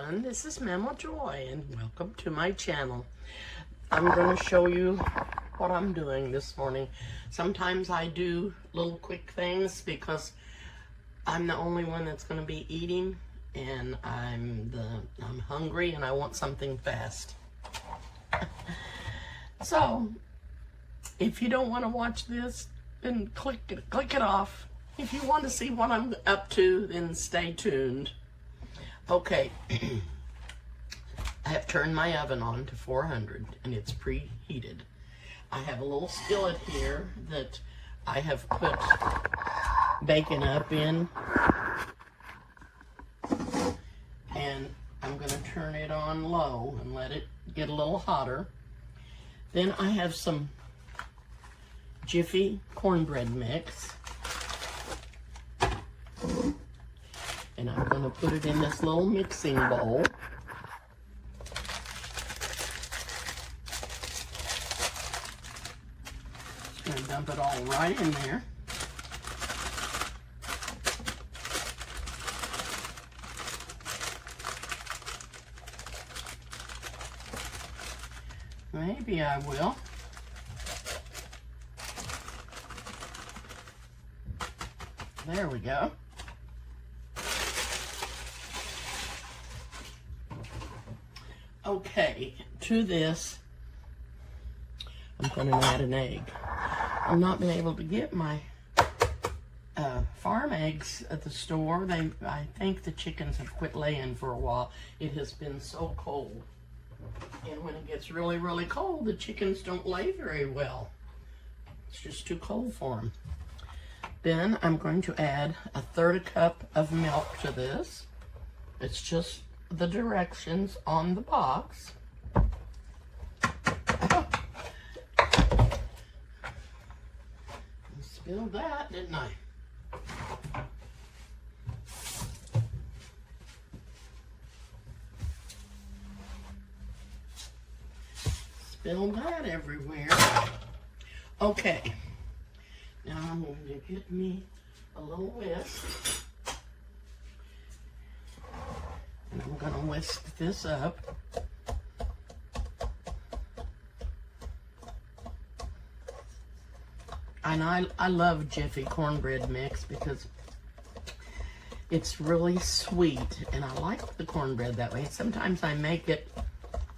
everyone, this is Mama Joy and welcome to my channel. I'm going to show you what I'm doing this morning. Sometimes I do little quick things because I'm the only one that's going to be eating and I'm hungry and I want something fast. So if you don't want to watch this, then click it off. If you want to see what I'm up to, then stay tuned. Okay, I have turned my oven on to 400 and it's preheated. I have a little skillet here that I have put bacon up in, and I'm going to turn it on low and let it get a little hotter. Then I have some Jiffy cornbread mix. And I'm going to put it in this little mixing bowl. Just going to dump it all right in there. Maybe I will. There we go. Okay, to this, I'm going to add an egg. I've not been able to get my farm eggs at the store. I think the chickens have quit laying for a while. It has been so cold. And when it gets really, really cold, the chickens don't lay very well. It's just too cold for them. Then I'm going to add 1/3 cup of milk to this. It's just the directions on the box. Spilled that, didn't I? Spilled that everywhere. Okay, now I'm going to get me a little whisk. And I'm going to whisk this up. And I love Jiffy cornbread mix because it's really sweet. And I like the cornbread that way. Sometimes I make it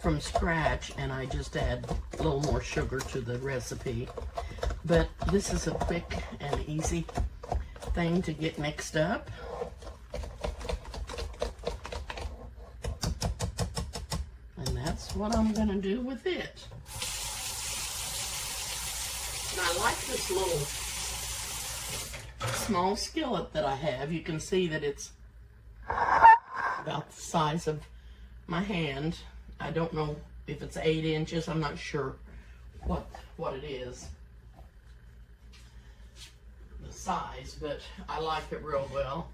from scratch and I just add a little more sugar to the recipe. But this is a quick and easy thing to get mixed up. That's what I'm going to do with it. And I like this little small skillet that I have. You can see that it's about the size of my hand. I don't know if it's 8 inches. I'm not sure what it is, the size, but I like it real well.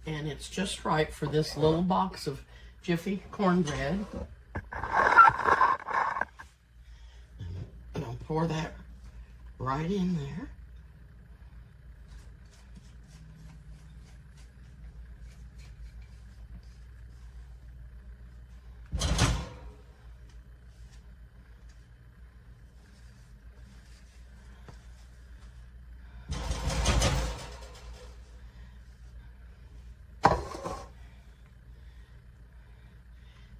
And it's just right for this little box of Jiffy cornbread. And I'll pour that right in there.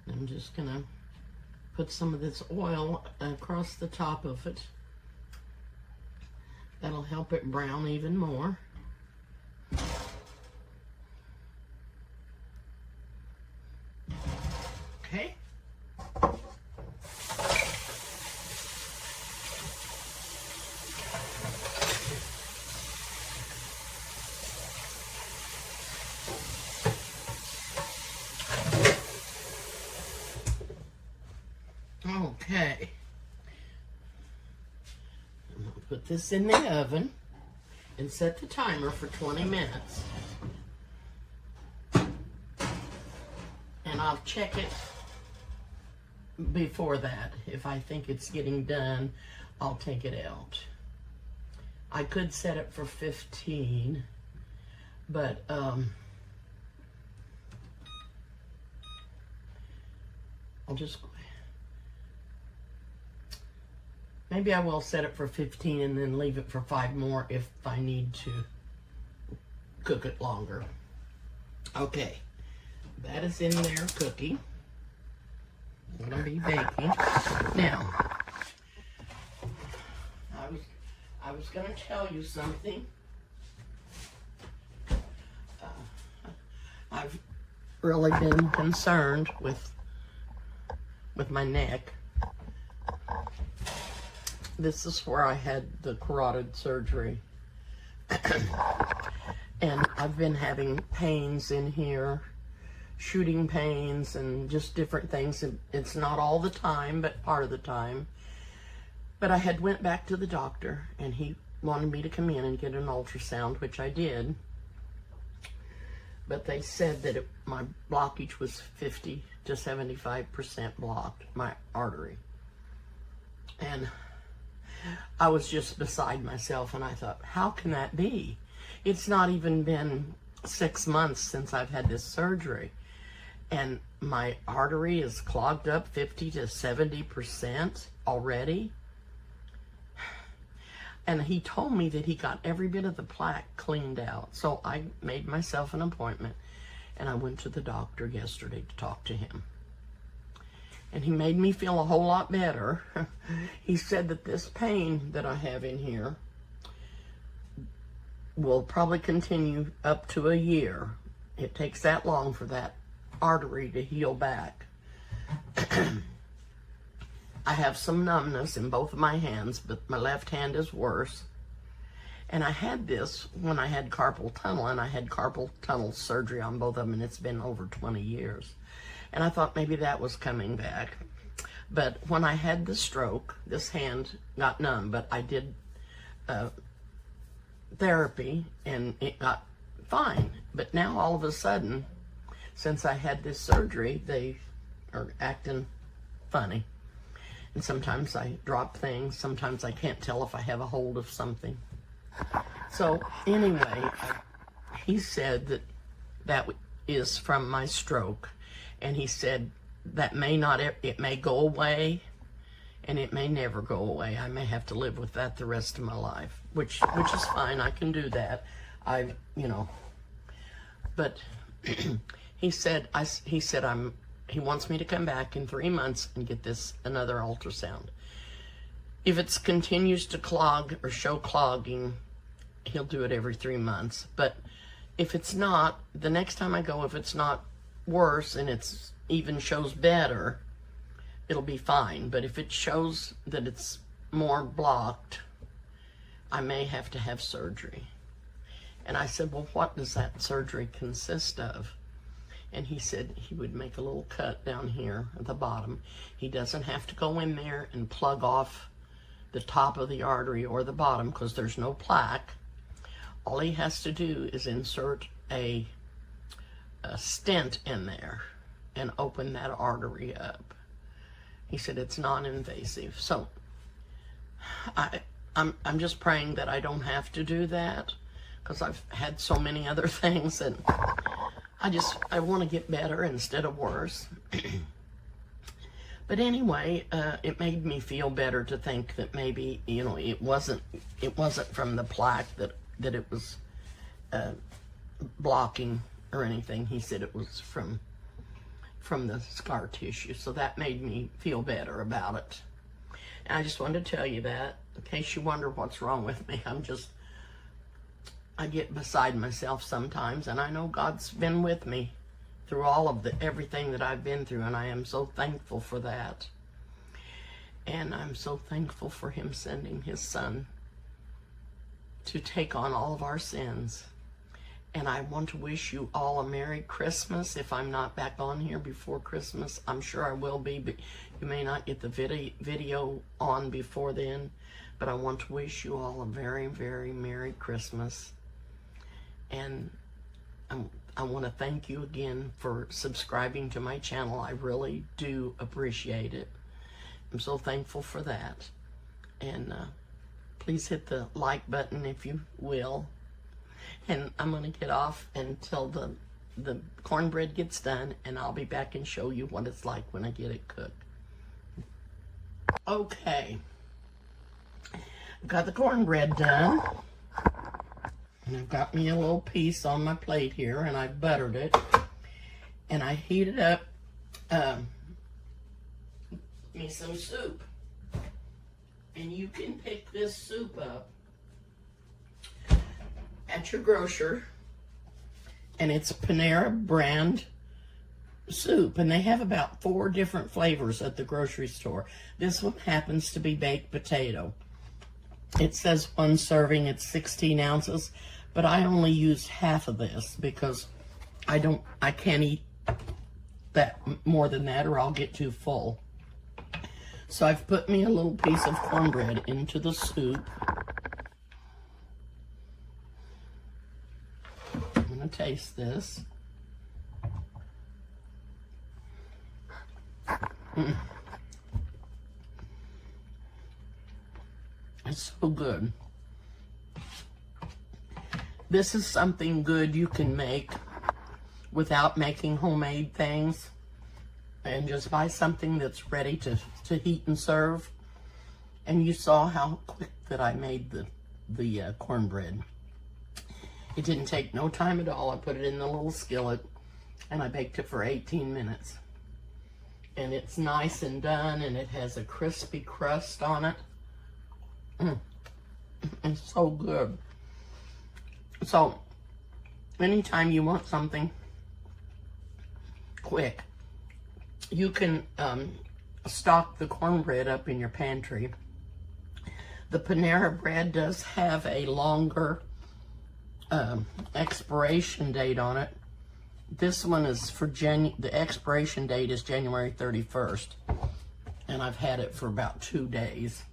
I'm just gonna put some of this oil across the top of it. That'll help it brown even more. Okay. Okay. I'm going to put this in the oven and set the timer for 20 minutes. And I'll check it before that. If I think it's getting done, I'll take it out. I could set it for 15, but I'll just, maybe I will set it for 15 and then leave it for 5 more if I need to cook it longer. Okay, that is in there cooking. I'm gonna be baking. Now, I was gonna tell you something. I've really been concerned with my neck. This is where I had the carotid surgery. And I've been having pains in here, shooting pains and just different things. It's not all the time, but part of the time. But I had went back to the doctor and he wanted me to come in and get an ultrasound, which I did. But they said that my blockage was 50 to 75% blocked, my artery. And I was just beside myself, and I thought, how can that be? It's not even been 6 months since I've had this surgery, and my artery is clogged up 50 to 70% already. And he told me that he got every bit of the plaque cleaned out. So I made myself an appointment, and I went to the doctor yesterday to talk to him. And he made me feel a whole lot better. He said that this pain that I have in here will probably continue up to a year. It takes that long for that artery to heal back. I have some numbness in both of my hands, but my left hand is worse. And I had this when I had carpal tunnel, and I had carpal tunnel surgery on both of them, and it's been over 20 years. And I thought maybe that was coming back. But when I had the stroke, this hand got numb, but I did therapy, and it got fine. But now all of a sudden, since I had this surgery, they are acting funny. And sometimes I drop things. Sometimes I can't tell if I have a hold of something. So anyway, he said that that is from my stroke. And he said that it may go away, and it may never go away. I may have to live with that the rest of my life, which is fine. I can do that. But he wants me to come back in 3 months and get another ultrasound. If it continues to clog or show clogging, he'll do it every 3 months. But if it's not, the next time I go, if it's not worse and it's even shows better, it'll be fine. But if it shows that it's more blocked, I may have to have surgery. And I said, well, what does that surgery consist of? And he said he would make a little cut down here at the bottom. He doesn't have to go in there and plug off the top of the artery or the bottom, because there's no plaque. All he has to do is insert a stent in there and open that artery up. He said it's non-invasive. So I'm just praying that I don't have to do that, because I've had so many other things, and I want to get better instead of worse. But anyway, it made me feel better to think that maybe, it wasn't from the plaque that it was blocking or anything. He said it was from the scar tissue. So that made me feel better about it. And I just wanted to tell you that, in case you wonder what's wrong with me. I get beside myself sometimes, and I know God's been with me through all of everything that I've been through, and I am so thankful for that. And I'm so thankful for him sending his son to take on all of our sins. And I want to wish you all a Merry Christmas. If I'm not back on here before Christmas, I'm sure I will be, but you may not get the video on before then. But I want to wish you all a very, very Merry Christmas. And I want to thank you again for subscribing to my channel. I really do appreciate it. I'm so thankful for that. And please hit the like button if you will. And I'm going to get off and tell the the cornbread gets done, and I'll be back and show you what it's like when I get it cooked. Okay, I've got the cornbread done, and I've got me a little piece on my plate here, and I've buttered it, and I heated up me some soup. And you can pick this soup up at your grocer, and it's Panera brand soup, and they have about 4 different flavors at the grocery store. This one happens to be baked potato. It says 1 serving, it's 16 ounces, but I only used half of this because I can't eat that more than that, or I'll get too full. So I've put me a little piece of cornbread into the soup. I'm gonna taste this. It's so good. This is something good you can make without making homemade things, and just buy something that's ready to heat and serve. And you saw how quick that I made the cornbread. It didn't take no time at all. I put it in the little skillet, and I baked it for 18 minutes. And it's nice and done, and it has a crispy crust on it. It's so good. So, anytime you want something quick, you can stock the cornbread up in your pantry. The Panera bread does have a longer expiration date on it. This one is for the expiration date is January 31st, and I've had it for about 2 days.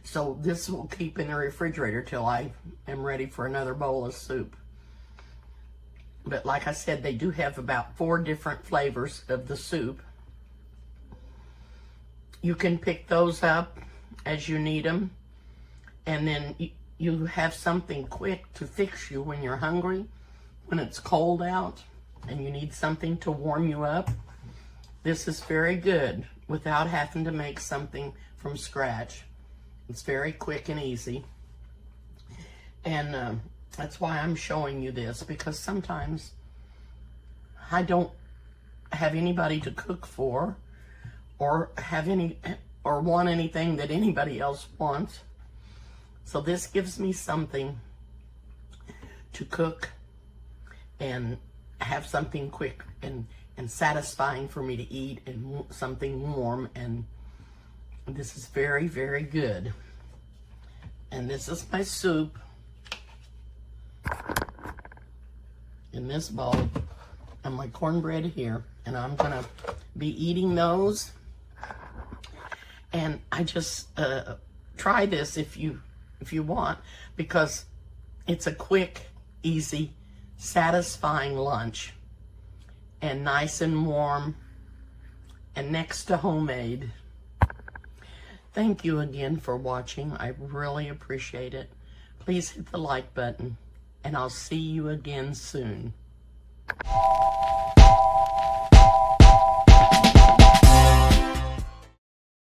So this will keep in the refrigerator till I am ready for another bowl of soup. But like I said, they do have about 4 different flavors of the soup. You can pick those up as you need them, and then you have something quick to fix you when you're hungry, when it's cold out, and you need something to warm you up. This is very good without having to make something from scratch. It's very quick and easy. And that's why I'm showing you this, because sometimes I don't have anybody to cook for, or want anything that anybody else wants. So this gives me something to cook and have something quick and satisfying for me to eat, and something warm. And this is very, very good. And this is my soup in this bowl, and my cornbread here, and I'm gonna be eating those. And I just try this if you want, because it's a quick, easy, satisfying lunch, and nice and warm, and next to homemade. Thank you again for watching. I really appreciate it. Please hit the like button, and I'll see you again soon.